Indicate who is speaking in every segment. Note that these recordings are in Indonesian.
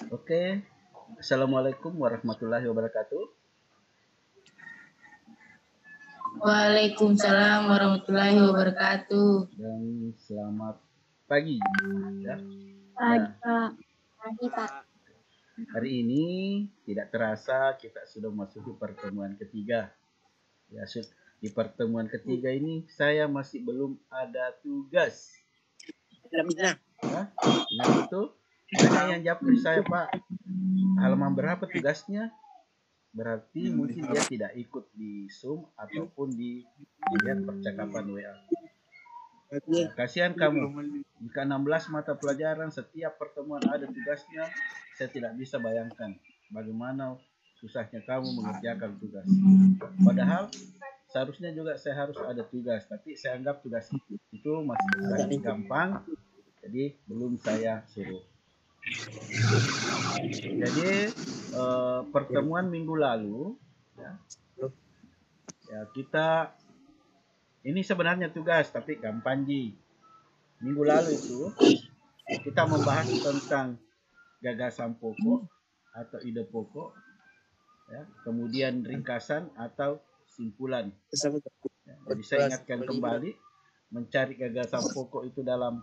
Speaker 1: Oke, Assalamualaikum warahmatullahi wabarakatuh.
Speaker 2: Waalaikumsalam warahmatullahi wabarakatuh.
Speaker 1: Dan selamat pagi. Ya.
Speaker 2: Pagi,
Speaker 1: Nah,
Speaker 2: Pak. Pagi, Pak.
Speaker 1: hari ini tidak terasa kita sudah memasuki pertemuan ketiga. Ya, di pertemuan ketiga ini saya masih belum ada tugas. Ya, ingat itu? Banyak yang jawab ke saya, Pak. Halaman berapa tugasnya? Berarti mungkin dia tidak ikut di Zoom ataupun dilihat percakapan WA. Ya, kasihan kamu. Jika 16 mata pelajaran setiap pertemuan ada tugasnya, saya tidak bisa bayangkan bagaimana susahnya kamu mengerjakan tugas. Padahal seharusnya juga saya harus ada tugas, tapi saya anggap tugas itu masih sangat gampang, jadi belum saya suruh. Jadi pertemuan minggu lalu ya kita ini sebenarnya tugas tapi gampang ji. Minggu lalu itu kita membahas tentang gagasan pokok atau ide pokok, ya, kemudian ringkasan atau simpulan. Ya, jadi saya ingatkan kembali, mencari gagasan pokok itu dalam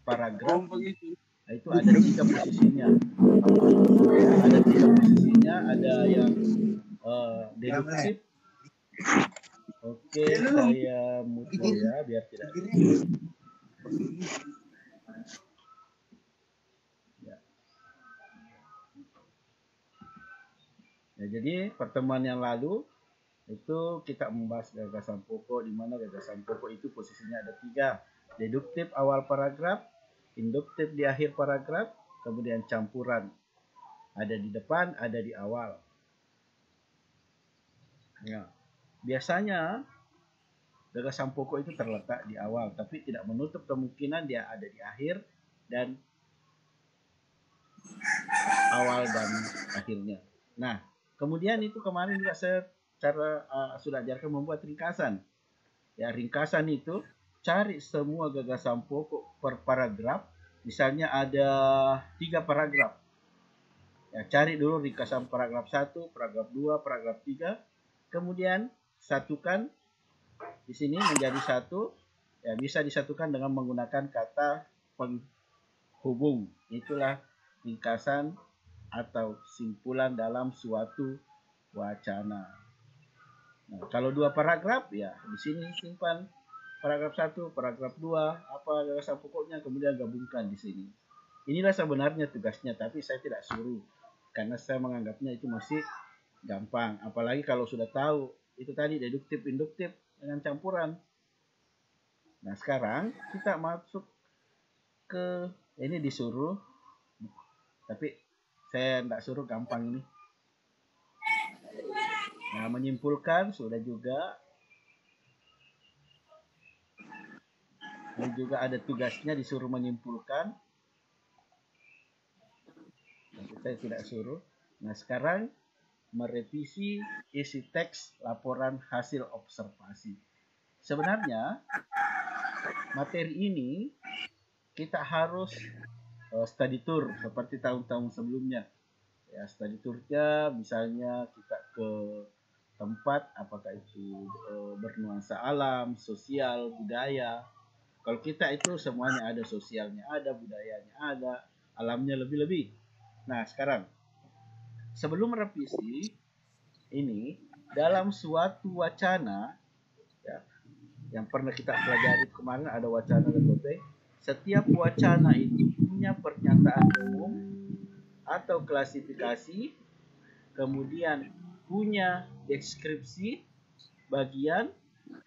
Speaker 1: paragraf, nah, itu ada 3 posisinya. Ya, ada 3 posisinya, ada yang deduktif. Oke, saya mute ya biar tidak. Ya, jadi pertemuan yang lalu itu kita membahas gagasan pokok, di mana gagasan pokok itu posisinya ada 3. Deduktif awal paragraf, induktif di akhir paragraf, kemudian campuran. Ada di depan, ada di awal. Ya. Biasanya gagasan pokok itu terletak di awal, tapi tidak menutup kemungkinan dia ada di akhir dan awal dan akhirnya. Nah, kemudian itu kemarin juga saya sudah ajarkan membuat ringkasan. Ya, ringkasan itu cari semua gagasan pokok per paragraf. Misalnya ada 3 paragraf. Ya, cari dulu ringkasan paragraf 1, paragraf 2, paragraf 3. Kemudian satukan di sini menjadi satu. Ya, bisa disatukan dengan menggunakan kata penghubung. Itulah ringkasan atau simpulan dalam suatu wacana. Nah, kalau 2 paragraf ya di sini simpan paragraf 1, paragraf 2, apa gagasan pokoknya, kemudian gabungkan di sini. Inilah sebenarnya tugasnya, tapi saya tidak suruh karena saya menganggapnya itu masih gampang. Apalagi kalau sudah tahu itu tadi deduktif, induktif dengan campuran. Nah, sekarang kita masuk ke ini disuruh, tapi saya tidak suruh, gampang ini. Nah, menyimpulkan sudah juga. Ini juga ada tugasnya disuruh menyimpulkan. Tapi saya tidak suruh. Nah, sekarang merevisi isi teks laporan hasil observasi. Sebenarnya materi ini kita harus study tour seperti tahun-tahun sebelumnya. Ya, study tournya misalnya kita ke tempat, apakah itu bernuansa alam, sosial, budaya. Kalau kita itu semuanya ada, sosialnya ada, budayanya ada, alamnya lebih-lebih. Nah, sekarang sebelum revisi ini dalam suatu wacana, ya, yang pernah kita pelajari kemarin ada wacana dan topik. Setiap wacana itu punya pernyataan umum atau klasifikasi, kemudian punya deskripsi bagian,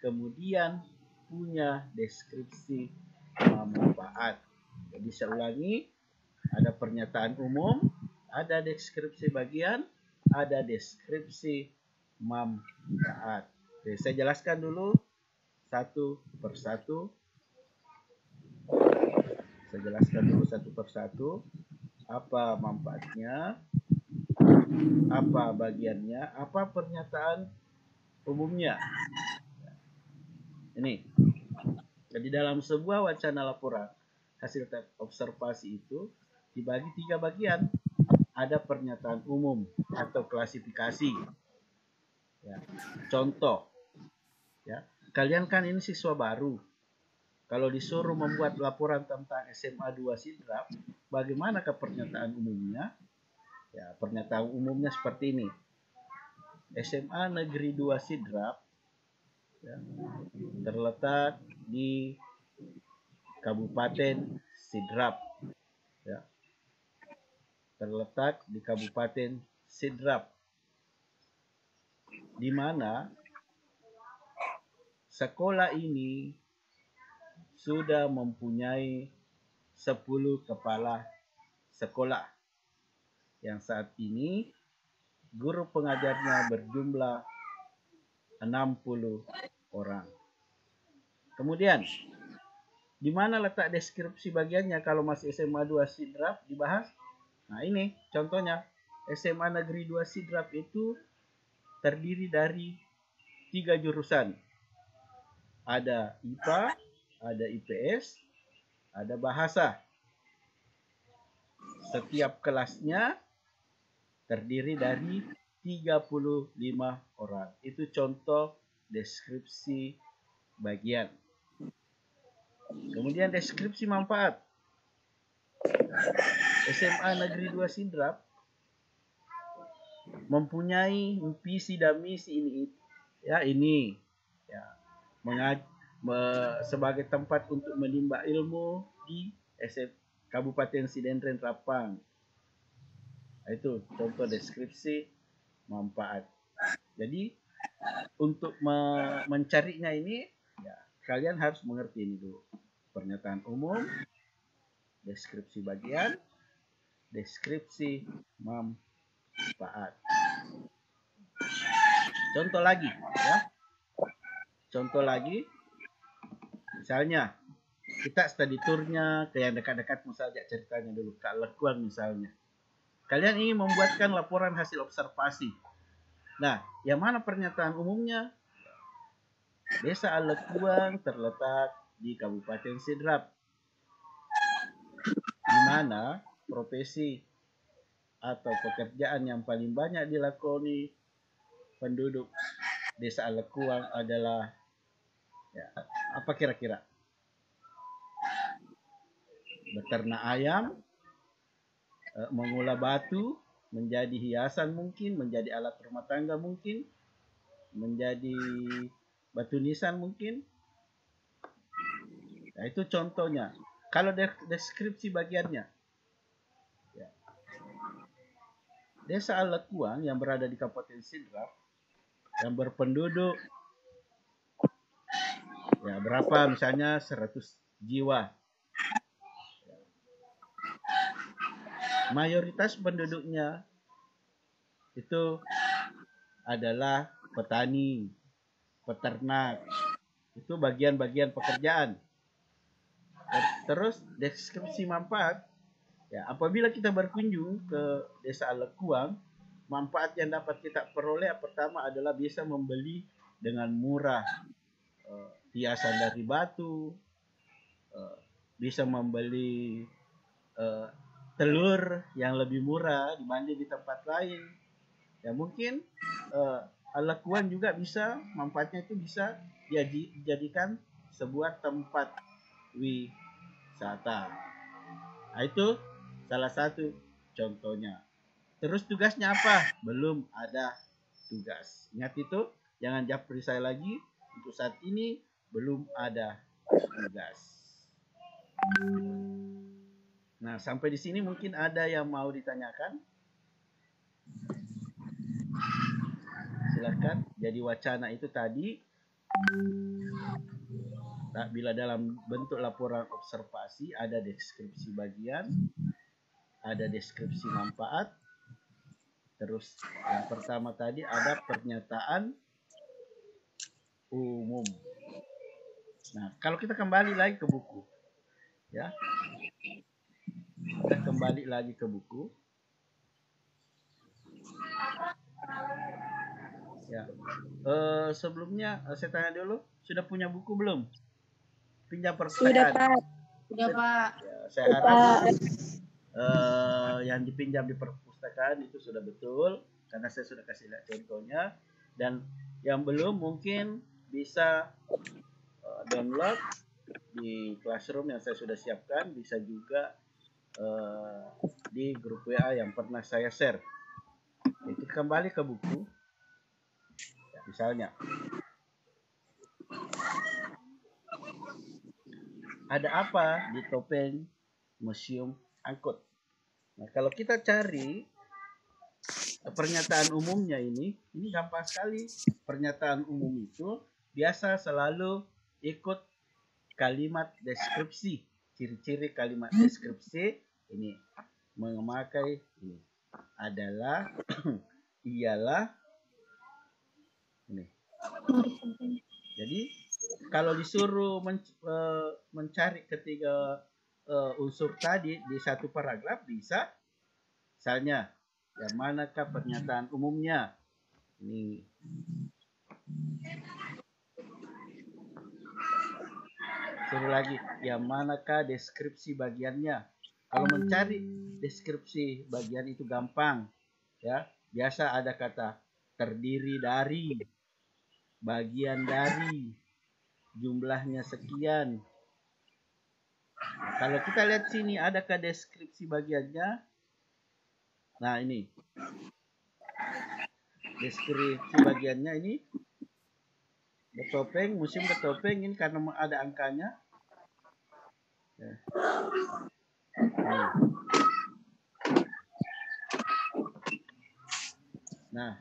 Speaker 1: kemudian punya deskripsi manfaat. Jadi saya ulangi, ada pernyataan umum, ada deskripsi bagian, ada deskripsi manfaat. Oke, saya jelaskan dulu satu persatu. Saya jelaskan dulu satu persatu. Apa manfaatnya, apa bagiannya, apa pernyataan umumnya. Ini. Jadi dalam sebuah wacana laporan hasil observasi itu dibagi 3 bagian. Ada pernyataan umum atau klasifikasi. Ya. Contoh, ya, kalian kan ini siswa baru. Kalau disuruh membuat laporan tentang SMA 2 Sidrap, bagaimanakah pernyataan umumnya? Ya, pernyataan umumnya seperti ini. SMA Negeri 2 Sidrap, ya, terletak di Kabupaten Sidrap. Ya. Terletak di Kabupaten Sidrap, di mana sekolah ini sudah mempunyai 10 kepala sekolah yang saat ini guru pengajarnya berjumlah 60 orang. Kemudian, di mana letak deskripsi bagiannya kalau masih SMA 2 Sidrap dibahas? Nah, ini contohnya. SMA Negeri 2 Sidrap itu terdiri dari 3 jurusan. Ada IPA, ada IPS, ada bahasa. Setiap kelasnya terdiri dari 35 orang. Itu contoh deskripsi bagian. Kemudian deskripsi manfaat. SMA Negeri 2 Sidrap mempunyai visi dan misi ini, ya, ini, ya, sebagai tempat untuk menimba ilmu di Kabupaten Sidendren Rapang. Itu contoh deskripsi manfaat. Jadi untuk mencarinya ini, ya, kalian harus mengerti ini dulu. Pernyataan umum, deskripsi bagian, deskripsi manfaat. Contoh lagi, ya. Contoh lagi, misalnya kita study tournya ke yang dekat-dekat, misalnya ceritanya dulu Kak Lekuang misalnya. Kalian ingin membuatkan laporan hasil observasi. Nah, yang mana pernyataan umumnya? Desa Alekuang terletak di Kabupaten Sidrap, di mana profesi atau pekerjaan yang paling banyak dilakoni penduduk Desa Alekuang adalah, ya, apa kira-kira? Beternak ayam, mengolah batu menjadi hiasan mungkin, menjadi alat rumah tangga mungkin, menjadi batu nisan mungkin. Nah, itu contohnya. Kalau deskripsi bagiannya, ya. Desa Alekuang yang berada di Kabupaten Sidrap, yang berpenduduk, ya, berapa, misalnya 100 jiwa. Mayoritas penduduknya itu adalah petani, peternak. Itu bagian-bagian pekerjaan. Terus deskripsi manfaat, ya, apabila kita berkunjung ke Desa Alekuang, manfaat yang dapat kita peroleh pertama adalah bisa membeli dengan murah hiasan dari batu, bisa membeli telur yang lebih murah dibanding di tempat lain. Ya, mungkin Alekuang juga bisa, manfaatnya itu bisa dijadikan sebuah tempat wisata. Nah, itu salah satu contohnya. Terus tugasnya apa? Belum ada tugas. Ingat itu, jangan japri saya lagi. Untuk saat ini belum ada tugas. Nah, sampai di sini mungkin ada yang mau ditanyakan? Silakan. Jadi wacana itu tadi, bila dalam bentuk laporan observasi ada deskripsi bagian, ada deskripsi manfaat, terus yang pertama tadi ada pernyataan umum. Nah, kalau kita kembali lagi ke buku, ya, kita kembali lagi ke buku, ya. Sebelumnya saya tanya dulu, sudah punya buku belum? Pinjam perpustakaan.
Speaker 2: Sudah, Pak. Sudah, Pak.
Speaker 1: Ya, saya harap yang dipinjam di perpustakaan itu sudah betul, karena saya sudah kasih lihat contohnya. Dan yang belum mungkin bisa download di Classroom yang saya sudah siapkan, bisa juga di grup WA yang pernah saya share. Kita kembali ke buku. Ya, misalnya ada apa di topeng Museum Angkut. Nah, kalau kita cari pernyataan umumnya ini gampang sekali. Pernyataan umum itu biasa selalu ikut kalimat deskripsi. Ciri-ciri kalimat deskripsi ini memakai ini adalah, ialah, ini. Jadi kalau disuruh mencari ketiga unsur tadi di satu paragraf bisa, misalnya yang manakah pernyataan umumnya, ini suruh lagi yang manakah deskripsi bagiannya. Kalau mencari deskripsi bagian itu gampang, ya. Biasa ada kata terdiri dari, bagian dari, jumlahnya sekian. Nah, kalau kita lihat sini, adakah deskripsi bagiannya? Nah, ini deskripsi bagiannya ini Betopeng, Museum Betopeng ini karena ada angkanya. Ya. Nah,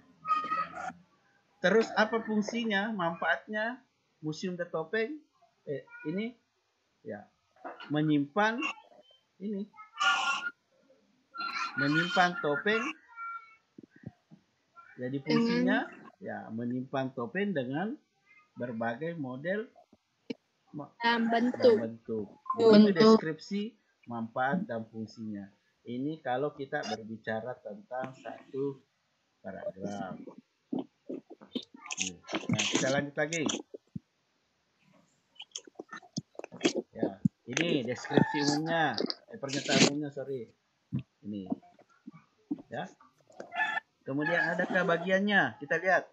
Speaker 1: terus apa fungsinya, manfaatnya Museum Betopeng? Ini ya menyimpan ini, menyimpan topeng. Jadi fungsinya ya menyimpan topeng dengan berbagai model
Speaker 2: Dan bentuk.
Speaker 1: Itu deskripsi, manfaat, dan fungsinya. Ini kalau kita berbicara tentang satu paragraf. Nah, kita lanjut lagi. Ya, ini deskripsi umumnya, pernyataan umumnya, sorry. Ini, ya. Kemudian adakah bagiannya? Kita lihat.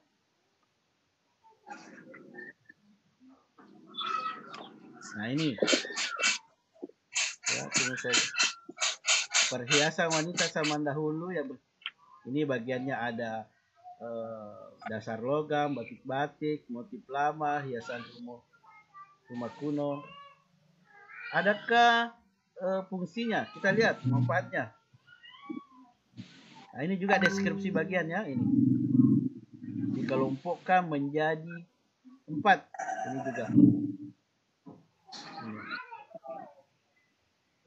Speaker 1: Nah, ini. Ya, tunggu saja. Perhiasan wanita zaman dahulu ya. Ini bagiannya ada dasar logam, batik-batik, motif lama, hiasan rumah kuno. Adakah fungsinya? Kita lihat manfaatnya. Nah, ini juga deskripsi bagiannya ini. Dikelompokkan menjadi 4. Ini juga. Ini.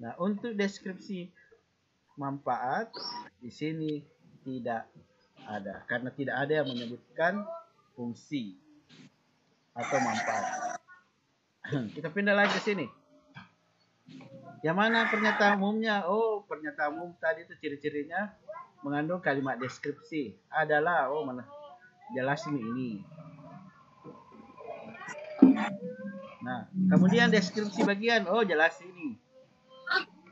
Speaker 1: Nah, untuk deskripsi manfaat di sini tidak ada, karena tidak ada yang menyebutkan fungsi atau manfaat. Kita pindah lagi ke sini. Yang mana pernyataan umumnya? Oh, pernyataan umum tadi itu ciri-cirinya mengandung kalimat deskripsi. Adalah, oh mana? Jelas ini. Nah, kemudian deskripsi bagian. Oh, jelas ini.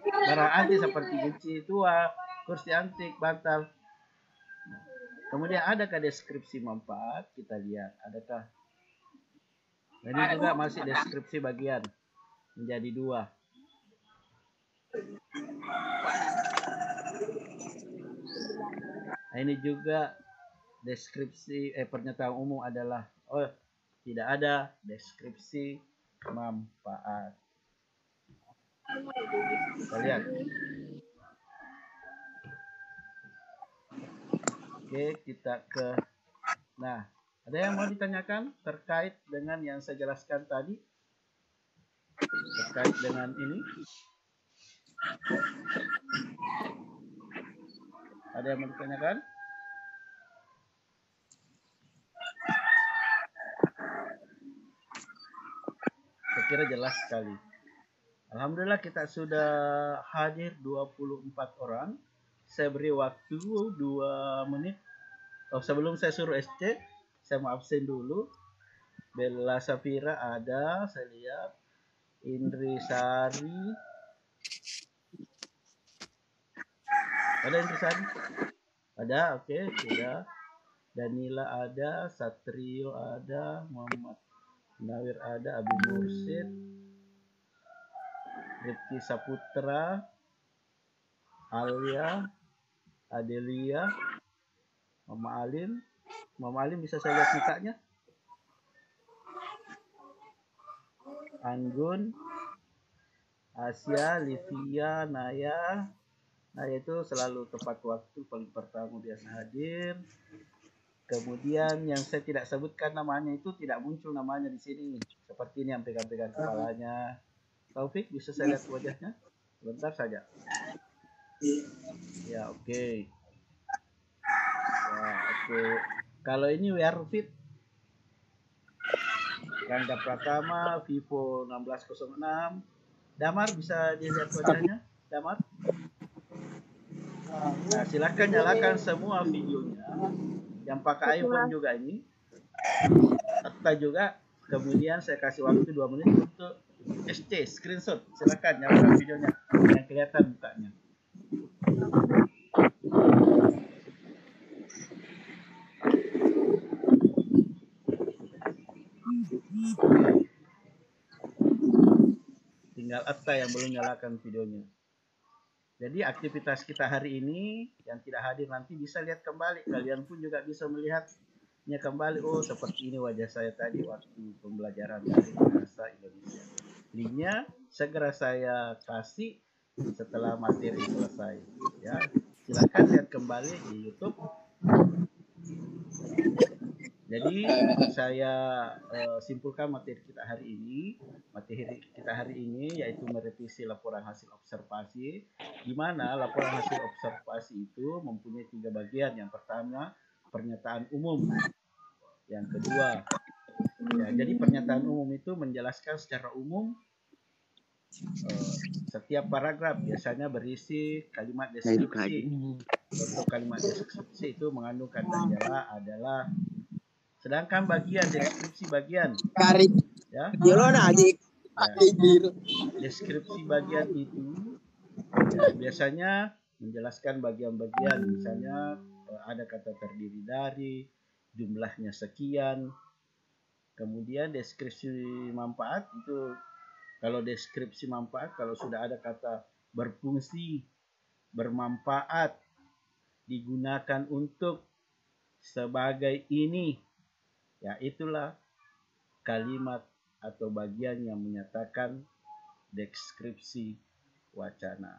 Speaker 1: Barang antik seperti kunci tua, kursi antik, bantal. Kemudian adakah deskripsi manfaat? Kita lihat. Adakah? Nah, ini juga masih deskripsi bagian. Menjadi 2. Nah, ini juga deskripsi pernyataan umum adalah, oh, tidak ada deskripsi manfaat. Kita lihat. Oke, kita ke. Nah, ada yang mau ditanyakan terkait dengan yang saya jelaskan tadi? Terkait dengan ini? Ada yang mau ditanyakan? Saya kira jelas sekali. Alhamdulillah kita sudah hadir 24 orang. Saya beri waktu 2 menit. Oh, sebelum saya suruh SC, saya mau absen dulu. Bella Safira ada, saya lihat. Indri Sari. Ada yang tulisan? Ada, oke, sudah. Danila ada, Satrio ada, Muhammad Nawir ada, Abi Mursid, Rifki Saputra, Alia, Adelia, Mama Alin. Mama Alin bisa saya lihat mukanya? Anggun, Asia, Livia, Naya. Naya itu selalu tepat waktu, paling pertama biasa hadir. Kemudian yang saya tidak sebutkan namanya itu tidak muncul namanya di sini. Seperti ini yang pegang-pegang kepalanya. Taufik, bisa saya lihat wajahnya? Sebentar saja. Ya, oke. Ya, oke. Kalau ini WR Fit. Rangga Pratama, Vivo 1606. Damar, bisa dilihat wajahnya? Damar? Nah, silakan nyalakan semua videonya. Yang pakai iPhone juga ini. Atta juga. Kemudian saya kasih waktu 2 menit untuk SC, screenshot. Silakan nyalakan videonya. Yang kelihatan mukanya. Tinggal Atta yang belum nyalakan videonya. Jadi aktivitas kita hari ini yang tidak hadir nanti bisa lihat kembali. Kalian pun juga bisa melihatnya kembali. Oh, seperti ini wajah saya tadi waktu pembelajaran dari bahasa Indonesia. Linknya segera saya kasih setelah materi selesai. Ya, silakan lihat kembali di YouTube. Jadi saya simpulkan materi kita hari ini. Materi kita hari ini yaitu merevisi laporan hasil observasi, di mana laporan hasil observasi itu mempunyai 3 bagian. Yang pertama, pernyataan umum. Yang kedua, ya, jadi pernyataan umum itu menjelaskan secara umum setiap paragraf biasanya berisi kalimat deskripsi. Untuk kalimat deskripsi itu mengandung kata adalah. Sedangkan bagian deskripsi bagian, ya, deskripsi bagian itu ya, biasanya menjelaskan bagian-bagian. Misalnya ada kata terdiri dari, jumlahnya sekian. Kemudian deskripsi manfaat itu, kalau deskripsi manfaat kalau sudah ada kata berfungsi, bermanfaat, digunakan untuk, sebagai ini. Ya, itulah kalimat atau bagian yang menyatakan deskripsi wacana.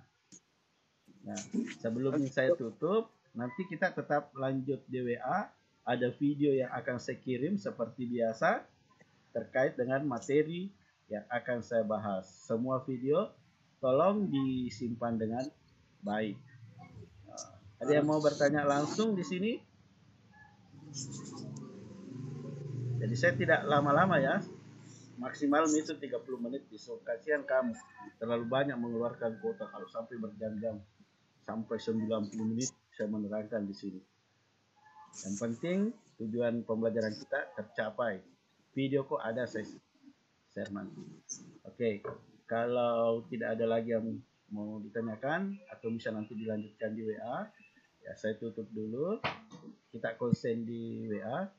Speaker 1: Nah, sebelum saya tutup, nanti kita tetap lanjut di WA. Ada video yang akan saya kirim seperti biasa terkait dengan materi yang akan saya bahas. Semua video tolong disimpan dengan baik. Ada yang mau bertanya langsung di sini? Jadi saya tidak lama-lama ya, maksimal itu 30 menit besok. Kasihan kamu, terlalu banyak mengeluarkan kuota kalau sampai berjam-jam, sampai 90 menit saya menerangkan di sini. Yang penting tujuan pembelajaran kita tercapai. Video kok ada, saya share nanti. Oke, kalau tidak ada lagi yang mau ditanyakan atau bisa nanti dilanjutkan di WA, ya saya tutup dulu. Kita konsen di WA.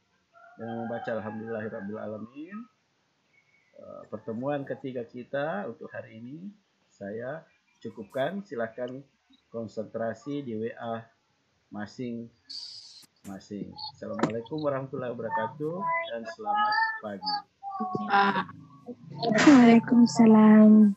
Speaker 1: Dengan membaca Alhamdulillahirrabbilalamin. Pertemuan ketiga kita untuk hari ini saya cukupkan. Silahkan konsentrasi di WA masing-masing. Assalamualaikum warahmatullahi wabarakatuh dan selamat pagi.
Speaker 2: Waalaikumsalam.